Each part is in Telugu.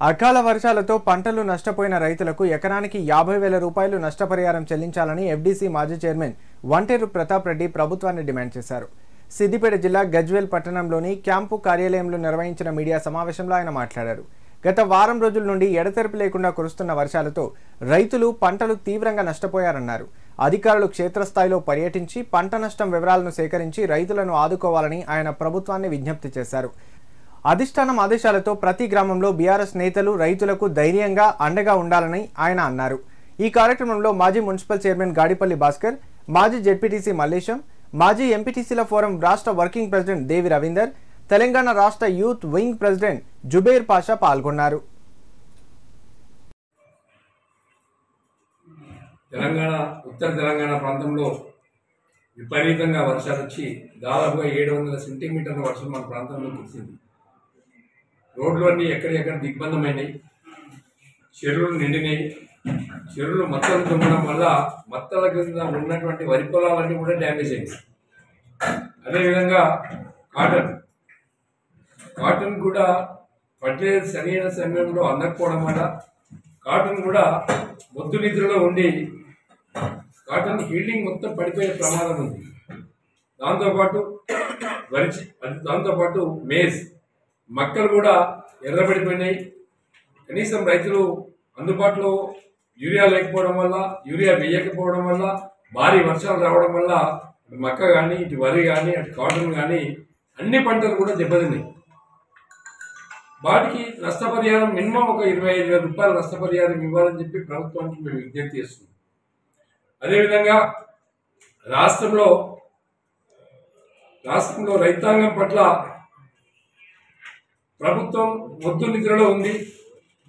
అకాల వర్షాలతో పంటలు నష్టపోయిన రైతులకు ఎకరానికి 50,000 రూపాయలు నష్టపరిహారం చెల్లించాలని ఎఫ్డీసీ మాజీ చైర్మన్ వంటేరు ప్రతాప్ రెడ్డి ప్రభుత్వాన్ని డిమాండ్ చేశారు. సిద్దిపేట జిల్లా గజ్వేల్ పట్టణంలోని క్యాంపు కార్యాలయంలో నిర్వహించిన మీడియా సమావేశంలో ఆయన మాట్లాడారు. గత వారం రోజుల నుండి ఎడతెరిపి లేకుండా కురుస్తున్న వర్షాలతో రైతులు పంటలు తీవ్రంగా నష్టపోయారన్నారు. అధికారులు క్షేత్రస్థాయిలో పర్యటించి పంట నష్టం వివరాలను సేకరించి రైతులను ఆదుకోవాలని ఆయన ప్రభుత్వాన్ని విజ్ఞప్తి చేశారు. అధిష్టానం ఆదేశాలతో ప్రతి గ్రామంలో బీఆర్ఎస్ నేతలు రైతులకు ధైర్యంగా అండగా ఉండాలని ఆయన అన్నారు. ఈ కార్యక్రమంలో మాజీ మున్సిపల్ చైర్మన్ గాడిపల్లి భాస్కర్, మాజీ జెడ్పీటీసీ మల్లేశం, మాజీ ఎంపీటీసీల ఫోరం రాష్ట్ర వర్కింగ్ ప్రెసిడెంట్ దేవి రవీందర్, తెలంగాణ రాష్ట్ర youth wing president Zubair Pasha పాల్గొన్నారు. ఉత్తర తెలంగాణ ప్రాంతంలో విపరీతంగా వర్షాలు వచ్చి దాదాపుగా 700 సెంటీమీటర్ల వర్షం మన ప్రాంతంలో కురిసింది. రోడ్లు అన్నీ ఎక్కడెక్కడ దిగ్బంధమైనాయి, చెరువులు నిండినాయి. చెరువులు మత్తలు తుమ్మడం వల్ల మత్తల కింద ఉన్నటువంటి వరి పొలాలన్నీ కూడా డ్యామేజ్ అయింది. అదేవిధంగా కాటన్ కూడా ఫర్టిలైజర్ సరైన సమయంలో అందకపోవడం వల్ల కాటన్ కూడా మొద్దు నిద్రలో ఉండి కాటన్ హీల్డింగ్ మొత్తం పడిపోయే ప్రమాదం ఉంది. దాంతోపాటు మేజ్ మక్కలు కూడా ఎర్రబడిపోయినాయి. కనీసం రైతులు అందుబాటులో యూరియా లేకపోవడం వల్ల, యూరియా వేయకపోవడం వల్ల, భారీ వర్షాలు రావడం వల్ల ఇటు మక్క కానీ, ఇటు వరి కానీ, అటు కాటన్ కానీ అన్ని పంటలు కూడా దెబ్బతిన్నాయి. వాటికి నష్టపరిహారం మినిమం ఒక 25,000 రూపాయల నష్టపరిహారం ఇవ్వాలని చెప్పి ప్రభుత్వానికి మేము విజ్ఞప్తి చేస్తున్నాం. అదేవిధంగా రాష్ట్రంలో రైతాంగం పట్ల ప్రభుత్వం మొద్దు నిద్రలో ఉంది.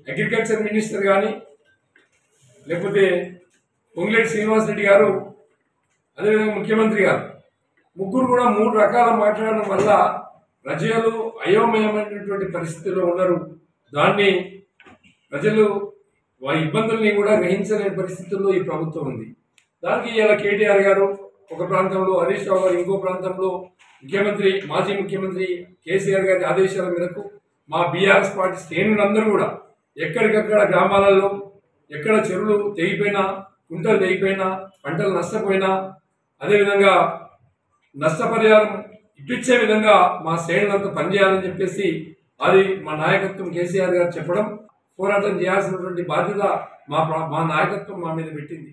అగ్రికల్చర్ మినిస్టర్ కానీ, లేకపోతే పొంగులేటి శ్రీనివాసరెడ్డి గారు, అదేవిధంగా ముఖ్యమంత్రి గారు, ముగ్గురు కూడా 3 రకాల మాట్లాడడం వల్ల ప్రజలు అయోమయమైనటువంటి పరిస్థితుల్లో ఉన్నారు. దాన్ని ప్రజలు వారి ఇబ్బందుల్ని కూడా గ్రహించలేని పరిస్థితుల్లో ఈ ప్రభుత్వం ఉంది. దానికి ఇలా కేటీఆర్ గారు ఒక ప్రాంతంలో, హరీష్ రావు గారు ఇంకో ప్రాంతంలో, మాజీ ముఖ్యమంత్రి కేసీఆర్ గారి ఆదేశాల మేరకు మా బీఆర్ఎస్ పార్టీ శ్రేణులందరూ కూడా ఎక్కడికక్కడ గ్రామాలలో ఎక్కడ చెరువులు తెగిపోయినా, కుంటలు తెగిపోయినా, పంటలు నష్టపోయినా, అదేవిధంగా నష్టపరిహారం ఇప్పించే విధంగా మా శ్రేణులంతా పనిచేయాలని చెప్పేసి అది మా నాయకత్వం కేసీఆర్ గారు చెప్పడం, పోరాటం చేయాల్సినటువంటి బాధ్యత మా నాయకత్వం మా మీద పెట్టింది.